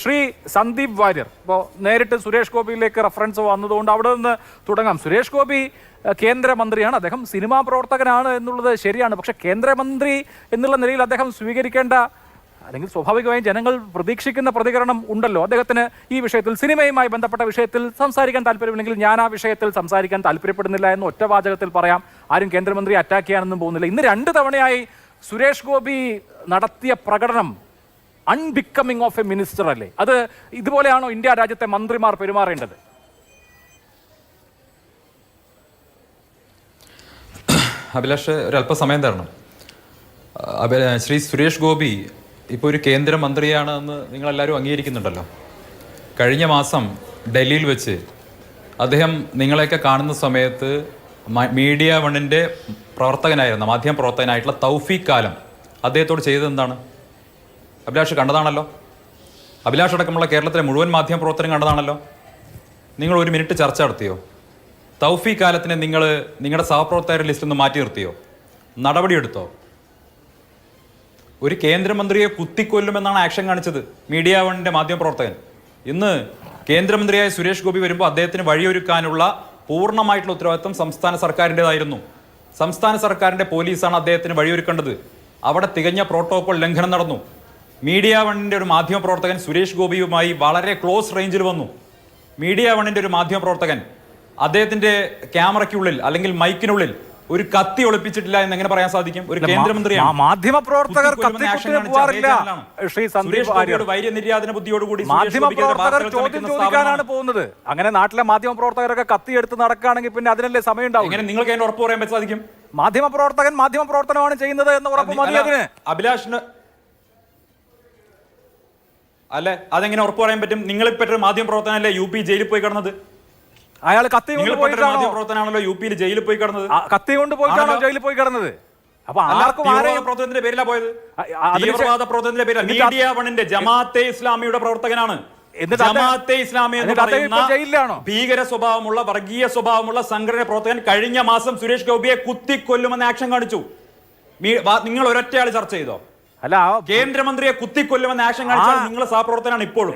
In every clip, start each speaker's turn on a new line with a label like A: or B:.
A: ശ്രീ സന്ദീപ് വാര്യർ ഇപ്പോൾ നേരിട്ട് സുരേഷ് ഗോപിയിലേക്ക് റെഫറൻസ് വന്നതുകൊണ്ട് അവിടെ നിന്ന് തുടങ്ങാം. സുരേഷ് ഗോപി കേന്ദ്രമന്ത്രിയാണ്, അദ്ദേഹം സിനിമാ പ്രവർത്തകനാണ് എന്നുള്ളത് ശരിയാണ്. പക്ഷെ കേന്ദ്രമന്ത്രി എന്നുള്ള നിലയിൽ അദ്ദേഹം സ്വീകരിക്കേണ്ട അല്ലെങ്കിൽ സ്വാഭാവികമായും ജനങ്ങൾ പ്രതീക്ഷിക്കുന്ന പ്രതികരണം ഉണ്ടല്ലോ. അദ്ദേഹത്തിന് ഈ വിഷയത്തിൽ സിനിമയുമായി ബന്ധപ്പെട്ട വിഷയത്തിൽ സംസാരിക്കാൻ താല്പര്യമില്ലെങ്കിൽ ഞാൻ ആ വിഷയത്തിൽ സംസാരിക്കാൻ താല്പര്യപ്പെടുന്നില്ല എന്ന് ഒറ്റവാചകത്തിൽ പറയാം. ആരും കേന്ദ്രമന്ത്രി അറ്റാക്ക് ചെയ്യാനൊന്നും പോകുന്നില്ല. ഇന്ന് 2 തവണയായി സുരേഷ് ഗോപി നടത്തിയ പ്രകടനം അൺബിക്കമിങ് ഓഫ് എ മിനിസ്റ്റർ അല്ലേ? അത് ഇതുപോലെയാണോ ഇന്ത്യ രാജ്യത്തെ മന്ത്രിമാർ പെരുമാറേണ്ടത്?
B: അഭിലാഷ് ഒരല്പസമയം തരണം. ശ്രീ സുരേഷ് ഗോപി ഇപ്പോൾ ഒരു കേന്ദ്രമന്ത്രിയാണ് എന്ന് നിങ്ങളെല്ലാവരും അംഗീകരിക്കുന്നുണ്ടല്ലോ. കഴിഞ്ഞ മാസം ഡൽഹിയിൽ വെച്ച് അദ്ദേഹം നിങ്ങളെയൊക്കെ കാണുന്ന സമയത്ത് മീഡിയ വണ്ണിൻ്റെ പ്രവർത്തകനായിരുന്ന മാധ്യമ പ്രവർത്തകനായിട്ടുള്ള തൗഫീഖ് കാലം അദ്ദേഹത്തോട് ചെയ്തത് എന്താണ്? അഭിലാഷ് കണ്ടതാണല്ലോ. അഭിലാഷ് അടക്കമുള്ള കേരളത്തിലെ മുഴുവൻ മാധ്യമ പ്രവർത്തനം കണ്ടതാണല്ലോ. നിങ്ങൾ 1 മിനിറ്റ് ചർച്ച നടത്തിയോ? തൗഫീഖ് കാലത്തിനെ നിങ്ങൾ നിങ്ങളുടെ സഹപ്രവർത്തകരുടെ ലിസ്റ്റിൽ നിന്ന് മാറ്റി നിർത്തിയോ? നടപടിയെടുത്തോ? ഒരു കേന്ദ്രമന്ത്രിയെ കുത്തിക്കൊല്ലുമെന്നാണ് ആക്ഷൻ കാണിച്ചത് മീഡിയ വണ്ണിൻ്റെ മാധ്യമപ്രവർത്തകൻ. ഇന്ന് കേന്ദ്രമന്ത്രിയായ സുരേഷ് ഗോപി വരുമ്പോൾ അദ്ദേഹത്തിന് വഴിയൊരുക്കാനുള്ള പൂർണ്ണമായിട്ടുള്ള ഉത്തരവാദിത്വം സംസ്ഥാന സർക്കാരിൻ്റെതായിരുന്നു. സംസ്ഥാന സർക്കാരിൻ്റെ പോലീസാണ് അദ്ദേഹത്തിന് വഴിയൊരുക്കേണ്ടത്. അവിടെ തികഞ്ഞ പ്രോട്ടോകോൾ ലംഘനം നടന്നു. മീഡിയ വണ്ണിൻ്റെ ഒരു മാധ്യമപ്രവർത്തകൻ സുരേഷ് ഗോപിയുമായി വളരെ ക്ലോസ് റേഞ്ചിൽ വന്നു. മീഡിയ വണ്ണിൻ്റെ ഒരു മാധ്യമപ്രവർത്തകൻ അദ്ദേഹത്തിൻ്റെ ക്യാമറയ്ക്കുള്ളിൽ അല്ലെങ്കിൽ മൈക്കിനുള്ളിൽ ഒരു കത്തി ഒളിപ്പിച്ചിട്ടില്ല എന്ന് എങ്ങനെ പറയാൻ സാധിക്കും? ഒരു കേന്ദ്രമന്ത്രിയാണ്.
A: മാധ്യമപ്രവർത്തകർ
B: വൈര്യനിര്യാതന ബുദ്ധിയോടുകൂടി
A: മാധ്യമപ്രവർത്തകർ ചോദ്യം ചോദിക്കാനാണ് പോകുന്നത്. അങ്ങനെ നാട്ടിലെ മാധ്യമപ്രവർത്തകരൊക്കെ കത്തിയെടുത്ത് നടക്കുകയാണെങ്കിൽ പിന്നെ അതിനല്ലേ സമയം ഉണ്ടാവും.
B: എങ്ങനെ നിങ്ങൾക്ക് അതിന് ഉറപ്പ് പറയാൻ സാധിക്കും?
A: മാധ്യമപ്രവർത്തകൻ മാധ്യമപ്രവർത്തനമാണ് ചെയ്യുന്നത് എന്ന് ഉറപ്പ് മതി അതിന്.
B: അഭിലാഷിന് അല്ലെ അതെങ്ങനെ ഉറപ്പ് പറയാൻ പറ്റും? നിങ്ങളിപ്പോ മാധ്യമപ്രവർത്തനല്ലേ UP ജയിലിൽ പോയി കിടന്നത്?
A: അയാൾ കത്തി കൊണ്ട്
B: മാധ്യമപ്രവർത്തനാണല്ലോ UP ജയിലിൽ പോയി കിടന്നത്.
A: കത്തി കൊണ്ട് പോയിട്ടാണോ ജയിലിൽ പോയി കിടന്നത്? അപ്പൊ ആർക്കും
B: പ്രവർത്തനത്തിന്റെ പേരിലാ പോയത്. തീവ്രവാദ പ്രവർത്തനത്തിന്റെ പേരില. മീഡിയ വണ്ണിന്റെ ജമാഅത്തെ ഇസ്ലാമിയുടെ പ്രവർത്തകനാണ്. ജമാഅത്തെ ഇസ്ലാമി എന്ന് പറയുന്ന ഭീകര സ്വഭാവമുള്ള വർഗീയ സ്വഭാവമുള്ള സംഘടന പ്രവർത്തകൻ കഴിഞ്ഞ മാസം സുരേഷ് ഗോപിയെ കുത്തിക്കൊല്ലുമെന്ന് ആക്ഷൻ കാണിച്ചു. നിങ്ങൾ ഒരൊറ്റയാൾ ചർച്ച ചെയ്തോ?
A: അല്ല,
B: കേന്ദ്രമന്ത്രിയെ കുത്തിക്കൊല്ലുമെന്ന് ആക്ഷൻ കാണിച്ചാൽ നിങ്ങളെ സഹപ്രവർത്തനാണ് ഇപ്പോഴും.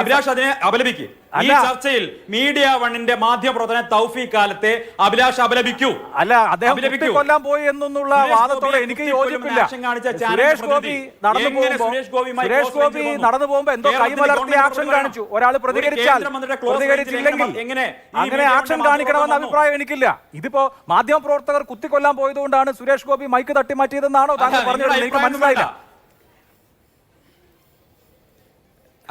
B: അഭിലാഷ് അതിനെ അപലപിക്കും. ഈ ചർച്ചയിൽ മീഡിയ വണ്ണിന്റെ മാധ്യമപ്രവർത്തന തൗഫീഖ് കാലത്തെ അഭിലാഷ് അപലപിക്കൂ.
A: അല്ല, അദ്ദേഹം കൊല്ലാൻ പോയി എന്നുള്ള വാദത്തോടെ എനിക്ക് യോജിപ്പില്ല. സുരേഷ് ഗോപി നടന്നു പോകുമ്പോ എന്തോ കൈമലർത്തി ആക്ഷൻ കാണിച്ചു. ഒരാൾ പ്രതികരിച്ചില്ലെങ്കിൽ അങ്ങനെ ആക്ഷൻ കാണിക്കണമെന്ന അഭിപ്രായം എനിക്കില്ല. ഇതിപ്പോ മാധ്യമപ്രവർത്തകർ കുത്തിക്കൊല്ലാൻ പോയതുകൊണ്ടാണ് സുരേഷ് ഗോപി മൈക്ക് തട്ടിമാറ്റിയതെന്നാണോ താങ്കൾ പറഞ്ഞത്? എനിക്ക് മനസ്സിലായില്ല.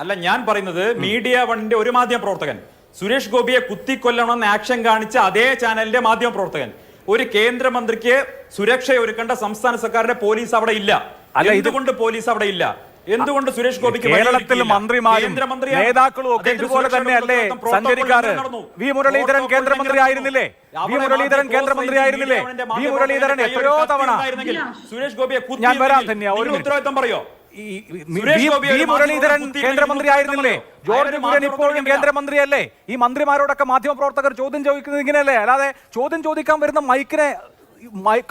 B: അല്ല, ഞാൻ പറയുന്നത് മീഡിയ വണ്ണിന്റെ ഒരു മാധ്യമപ്രവർത്തകൻ സുരേഷ് ഗോപിയെ കുത്തിക്കൊല്ലണമെന്ന് ആക്ഷൻ കാണിച്ച അതേ ചാനലിന്റെ മാധ്യമപ്രവർത്തകൻ ഒരു കേന്ദ്രമന്ത്രിക്ക് സുരക്ഷയൊരുക്കേണ്ട സംസ്ഥാന സർക്കാരിന്റെ പോലീസ് അവിടെ ഇല്ല. എന്തുകൊണ്ട് പോലീസ് അവിടെ ഇല്ല? എന്തുകൊണ്ട് സുരേഷ് ഗോപിക്ക്?
A: കേരളത്തിൽ മന്ത്രിമാരും നേതാക്കളും ഒക്കെ ഇതുപോലെ തന്നെയല്ലേ സഞ്ചരിക്കാറ്? വി മുരളീധരൻ കേന്ദ്രമന്ത്രി ആയിരുന്നില്ലേ? വി മുരളീധരൻ എത്രയോ തവണ
B: സുരേഷ് ഗോപിയെ
A: ഞാൻ വരാൻ തന്നെയാ ഒരു
B: ഉത്തരവാദിത്തം പറയോ?
A: വി മുരളീധരൻ കേന്ദ്രമന്ത്രി ആയിരുന്നില്ലേ? ജോർജ് കുര്യൻ ഇപ്പോഴും കേന്ദ്രമന്ത്രിയല്ലേ? ഈ മന്ത്രിമാരോടൊക്കെ മാധ്യമപ്രവർത്തകർ ചോദ്യം ചോദിക്കുന്നത് ഇങ്ങനെയല്ലേ? അല്ലാതെ ചോദ്യം ചോദിക്കാൻ വരുന്ന മൈക്കിനെ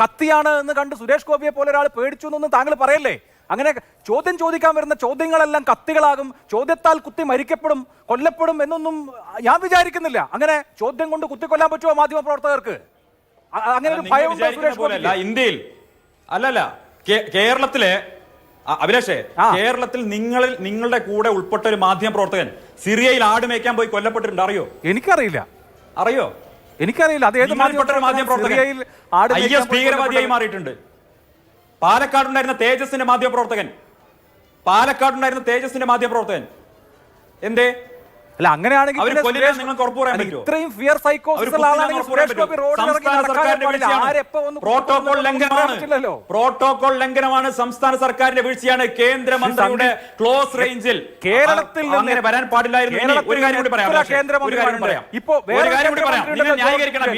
A: കത്തിയാണ് എന്ന് കണ്ട് സുരേഷ് ഗോപിയെ പോലെ ഒരാൾ പേടിച്ചു എന്നൊന്നും താങ്കൾ പറയല്ലേ. അങ്ങനെ ചോദ്യം ചോദിക്കാൻ വരുന്ന ചോദ്യങ്ങളെല്ലാം കത്തികളാകും, ചോദ്യത്താൽ കുത്തി മരിക്കപ്പെടും, കൊല്ലപ്പെടും എന്നൊന്നും ഞാൻ വിചാരിക്കുന്നില്ല. അങ്ങനെ ചോദ്യം കൊണ്ട് കുത്തിക്കൊല്ലാൻ പറ്റുമോ മാധ്യമപ്രവർത്തകർക്ക്? അങ്ങനെ ഒരു ഭയം സുരേഷ് ഗോപി
B: ഇന്ത്യയിൽ അല്ലല്ല കേരളത്തിലെ അഭിലാഷേ, കേരളത്തിൽ നിങ്ങളുടെ കൂടെ ഉൾപ്പെട്ട ഒരു മാധ്യമ പ്രവർത്തകൻ സിറിയയിൽ ആട് മേയ്ക്കാൻ പോയി കൊല്ലപ്പെട്ടിട്ടുണ്ട്. അറിയോ?
A: എനിക്കറിയില്ല.
B: അറിയോ?
A: എനിക്കറിയില്ല. അത് ഏത്
B: മാധ്യമ പ്രവർത്തകൻ IS ഭീകരവാദിയായി മാറിയിട്ടുണ്ട്. പാലക്കാടുണ്ടായിരുന്ന തേജസിന്റെ മാധ്യമപ്രവർത്തകൻ എന്തേ?
A: അല്ല, അങ്ങനെയാണെങ്കിൽ
B: ഇത്രയും ഫിയർ സൈക്കോസിസ് പ്രോട്ടോകോൾ ലംഘനമാണ്, സംസ്ഥാന സർക്കാരിന്റെ വീഴ്ചയാണ്. കേന്ദ്രമന്ത്രിയുടെ ക്ലോസ് റേഞ്ചിൽ കേരളത്തിൽ അങ്ങനെ വരാൻ പാടില്ലായിരുന്നു. ഒരു കാര്യം കൂടി പറയാം.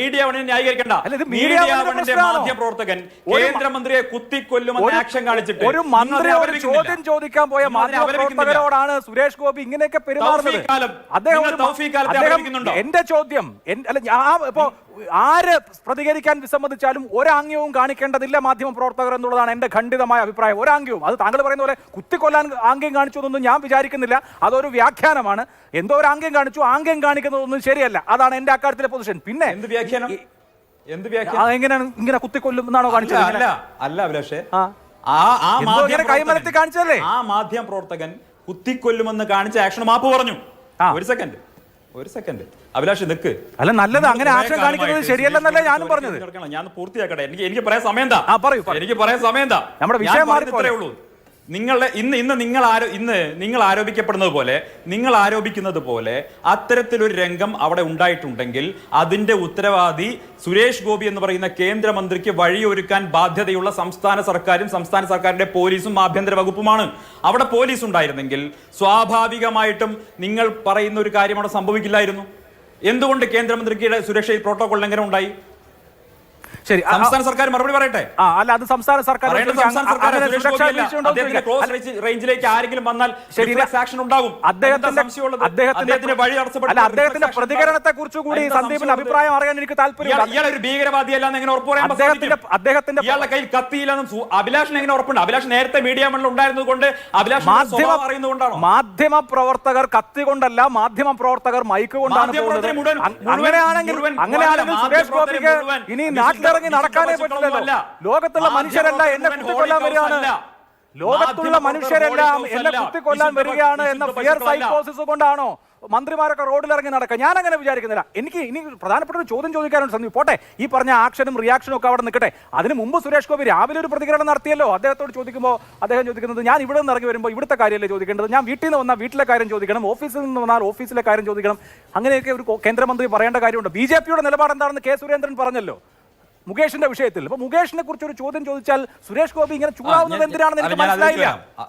B: മീഡിയ വണ്ണിനെ ന്യായീകരിക്കണ്ട. മീഡിയ വണ്ണിന്റെ മാധ്യമപ്രവർത്തകൻ കേന്ദ്രമന്ത്രിയെ കുത്തിക്കൊല്ലുമെന്ന് ആക്ഷൻ കാണിച്ചിട്ട്
A: ഒരു മന്ത്രി ചോദ്യം ചോദിക്കാൻ പോയ മാധ്യമപ്രവർത്തകരോടാണ് സുരേഷ് ഗോപി ഇങ്ങനെയൊക്കെ പെരുമാറുന്നത്. അദ്ദേഹം
B: നിങ്ങൾ
A: ഒരു
B: തൗഫീഖ് കാലത്തെ
A: അദ്ദേഹം
B: അപലപിക്കുന്നുണ്ടോ?
A: എന്റെ ചോദ്യം അല്ല ഇപ്പോ ആര് പ്രതികരിക്കാൻ വിസമ്മതിച്ചാലും ഒരാംഗ്യവും കാണിക്കേണ്ടതില്ല മാധ്യമ പ്രവർത്തകർ എന്നുള്ളതാണ് എന്റെ ഖണ്ഡിതമായ അഭിപ്രായം. ഒരാംഗ്യവും, അത് താങ്കൾ പറയുന്ന പോലെ കുത്തിക്കൊല്ലാൻ ആംഗ്യം കാണിച്ചു എന്നൊന്നും ഞാൻ വിചാരിക്കുന്നില്ല. അതൊരു വ്യാഖ്യാനമാണ്. എന്തോ ഒരു ആംഗ്യം കാണിച്ചു, ആംഗ്യം കാണിക്കുന്നതൊന്നും ശരിയല്ല. അതാണ് എന്റെ അക്കാര്യത്തിലെ പൊസിഷൻ. പിന്നെ
B: എന്ത് വ്യാഖ്യാനം? എന്ത് വ്യാഖ്യാനം?
A: എങ്ങനെയാണ് ഇങ്ങനെ കുത്തിക്കൊല്ലും എന്നാണോ കാണിച്ചത്?
B: അല്ല അഭിലാഷേ,
A: കൈമലത്തി കാണിച്ചല്ലേ
B: ആ മാധ്യമ പ്രവർത്തകൻ കുത്തിക്കൊല്ലുമെന്ന് കാണിച്ച ആക്ഷൻ മാപ്പ് പറഞ്ഞു. ഒരു സെക്കൻഡ് അഭിലാഷ് നിക്ക്.
A: അല്ല നല്ലത്, അങ്ങനെ ആക്ഷൻ കാണിക്കുന്നത് ശരിയല്ലെന്നല്ലേ ഞാനും പറഞ്ഞത്.
B: ഞാൻ പൂർത്തിയാക്കട്ടെ. എനിക്ക് പറയാൻ സമയം എന്താ? എനിക്ക് പറയാൻ സമയം എന്താ?
A: നമ്മുടെ വിഷയം
B: ഇത്രേ ഉള്ളൂ. നിങ്ങളുടെ ഇന്ന് നിങ്ങൾ ആരോപിക്കുന്നത് പോലെ അത്തരത്തിലൊരു രംഗം അവിടെ ഉണ്ടായിട്ടുണ്ടെങ്കിൽ അതിന്റെ ഉത്തരവാദി സുരേഷ് ഗോപി എന്ന് പറയുന്ന കേന്ദ്രമന്ത്രിക്ക് വഴിയൊരുക്കാൻ ബാധ്യതയുള്ള സംസ്ഥാന സർക്കാരും സംസ്ഥാന സർക്കാരിന്റെ പോലീസും ആഭ്യന്തര വകുപ്പുമാണ്. അവിടെ പോലീസ് ഉണ്ടായിരുന്നെങ്കിൽ സ്വാഭാവികമായിട്ടും നിങ്ങൾ പറയുന്ന ഒരു കാര്യം അവിടെ സംഭവിക്കില്ലായിരുന്നു. എന്തുകൊണ്ട് കേന്ദ്രമന്ത്രിക്ക് സുരക്ഷയിൽ പ്രോട്ടോകോൾ ലംഘനം ഉണ്ടായി?
A: ശരി,
B: സംസ്ഥാന സർക്കാർ മറുപടി പറയട്ടെ.
A: അല്ല, അത് സംസ്ഥാന സർക്കാർ
B: റേഞ്ചിലേക്ക് ആരെങ്കിലും വന്നാൽ ആക്ഷൻ ഉണ്ടാകും.
A: അദ്ദേഹത്തിന്റെ പ്രതികരണത്തെ കുറിച്ച് കൂടി സന്ദീപിന്റെ അഭിപ്രായം അറിയാൻ എനിക്ക് താല്പര്യമുണ്ട്.
B: ഇയാൾ ഒരു ഭീകരവാദിയല്ലാന്ന് എങ്ങനെ ഉറപ്പ് പറയാൻ സാധിക്കും?
A: അദ്ദേഹത്തിന്റെ
B: ഇയാളുടെ കയ്യിൽ കത്തിയില്ലെന്നും അഭിലാഷിന് എങ്ങനെ ഉറപ്പുണ്ട്? അഭിലാഷ് നേരത്തെ മീഡിയ മണ്ണിൽ ഉണ്ടായിരുന്നത് കൊണ്ട് അഭിലാഷ് അറിയുന്നതുകൊണ്ടാണോ?
A: മാധ്യമ പ്രവർത്തകർ കത്തി കൊണ്ടല്ല, മാധ്യമ പ്രവർത്തകർ മൈക്ക് കൊണ്ടാണ്. അങ്ങനെയാണെങ്കിൽ സുരേഷ് ഗോപിക്ക് ഇനി നാട്ടിലിറങ്ങി നടക്കാനേ പറ്റില്ലല്ലോ. ലോകത്തുള്ള മനുഷ്യരല്ല എന്നെ കുത്തിക്കൊല്ലാൻ വരികയാണ്, ലോകത്തുള്ള മനുഷ്യരെല്ലാം എന്നെ കുത്തിക്കൊല്ലാൻ വരികയാണ് എന്ന ഫിയർ സൈക്കോസിസ് കൊണ്ടാണോ മന്ത്രിമാരൊക്കെ റോഡിലിറങ്ങി നടക്കുക? ഞാൻ അങ്ങനെ വിചാരിക്കുന്നില്ല. എനിക്ക് ഇനി പ്രധാനപ്പെട്ട ഒരു ചോദ്യം ചോദിക്കാനുണ്ട് സന്ദീപ്. പോട്ടെ, ഈ പറഞ്ഞ ആക്ഷനും റിയാക്ഷനും ഒക്കെ അവിടെ നിൽക്കട്ടെ. അതിന് മുമ്പ് സുരേഷ് ഗോപി രാവിലെ ഒരു പ്രതികരണം നടത്തിയല്ലോ. അദ്ദേഹത്തോട് ചോദിക്കുമ്പോൾ അദ്ദേഹം ചോദിക്കുന്നത്, ഞാൻ ഇവിടെ നിന്ന് ഇറങ്ങി വരുമ്പോൾ ഇവിടുത്തെ കാര്യമല്ലേ ചോദിക്കേണ്ടത്, ഞാൻ വീട്ടിൽ നിന്ന് വന്നാൽ വീട്ടിലെ കാര്യം ചോദിക്കണം, ഓഫീസിൽ നിന്ന് വന്നാൽ ഓഫീസിലെ കാര്യം ചോദിക്കണം. അങ്ങനെയൊക്കെ ഒരു കേന്ദ്രമന്ത്രി പറയേണ്ട കാര്യമുണ്ട്. ബിജെപിയുടെ നിലപാട് എന്താണെന്ന് കെ സുരേന്ദ്രൻ പറഞ്ഞല്ലോ മുകേഷിന്റെ വിഷയത്തിൽ. അപ്പൊ മുകേഷിനെ കുറിച്ച് ഒരു ചോദ്യം ചോദിച്ചാൽ സുരേഷ് ഗോപി ഇങ്ങനെ ചൂടാവുന്നത് എന്തിനാണെന്ന് എനിക്ക് മനസ്സിലായില്ല.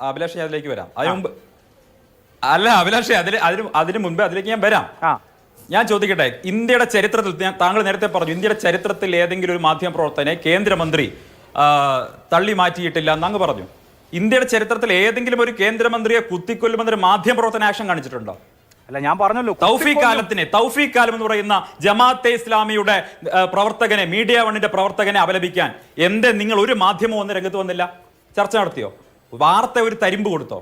B: അഭിലാഷ്, ഞാൻ അതിലേക്ക് വരാം. അല്ല അഭിലാഷേ, അതിന് മുൻപ് അതിലേക്ക് ഞാൻ വരാം. ഞാൻ ചോദിക്കട്ടെ, ഇന്ത്യയുടെ ചരിത്രത്തിൽ താങ്കൾ നേരത്തെ പറഞ്ഞു ഇന്ത്യയുടെ ചരിത്രത്തിൽ ഏതെങ്കിലും ഒരു മാധ്യമ പ്രവർത്തകനെ കേന്ദ്രമന്ത്രി തള്ളി മാറ്റിയിട്ടില്ല എന്നങ്ങ് പറഞ്ഞു. ഇന്ത്യയുടെ ചരിത്രത്തിൽ ഏതെങ്കിലും ഒരു കേന്ദ്രമന്ത്രിയെ കുത്തിക്കൊല്ലുമെന്നൊരു മാധ്യമ പ്രവർത്തന ആക്ഷൻ കാണിച്ചിട്ടുണ്ടോ?
A: അല്ല, ഞാൻ പറഞ്ഞല്ലോ,
B: തൗഫീഖ് കാലം എന്ന് പറയുന്ന ജമാഅത്തെ ഇസ്ലാമിയുടെ പ്രവർത്തകനെ, മീഡിയ വണ്ണിന്റെ പ്രവർത്തകനെ അപലപിക്കാൻ നിങ്ങൾ ഒരു മാധ്യമം വന്ന് രംഗത്ത് വന്നില്ല? ചർച്ച നടത്തിയോ? വാർത്ത ഒരു തരിമ്പ് കൊടുത്തോ?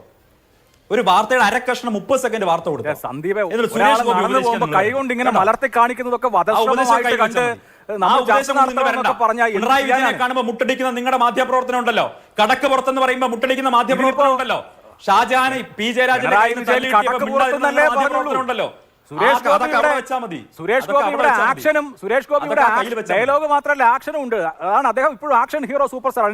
B: ഒരു വാർത്തയുടെ അരക്കഷ്ണം 30 സെക്കൻഡ് വാർത്ത കൊടുത്തു.
A: സന്ദീപ് കൈകൊണ്ട് ഇങ്ങനെ മലർത്തി കാണിക്കുന്നതൊക്കെ
B: കാണുമ്പോൾ മുട്ടടിക്കുന്ന നിങ്ങളുടെ മാധ്യമപ്രവർത്തനം ഉണ്ടല്ലോ, കടക്ക് പുറത്തെന്ന് പറയുമ്പോൾ മുട്ടടിക്കുന്ന മാധ്യമപ്രവർത്തനം ഉണ്ടല്ലോ. ഷാജഹാൻ പി ജയരാജൻ ഉണ്ടല്ലോ.
A: സുരേഷ് ഗോപിയുടെ ആക്ഷനും ഡയലോഗ് മാത്രമല്ല ആക്ഷനും ഉണ്ട്. അതാണ് അദ്ദേഹം ഇപ്പോഴും ആക്ഷൻ ഹീറോ സൂപ്പർ സ്റ്റാർ.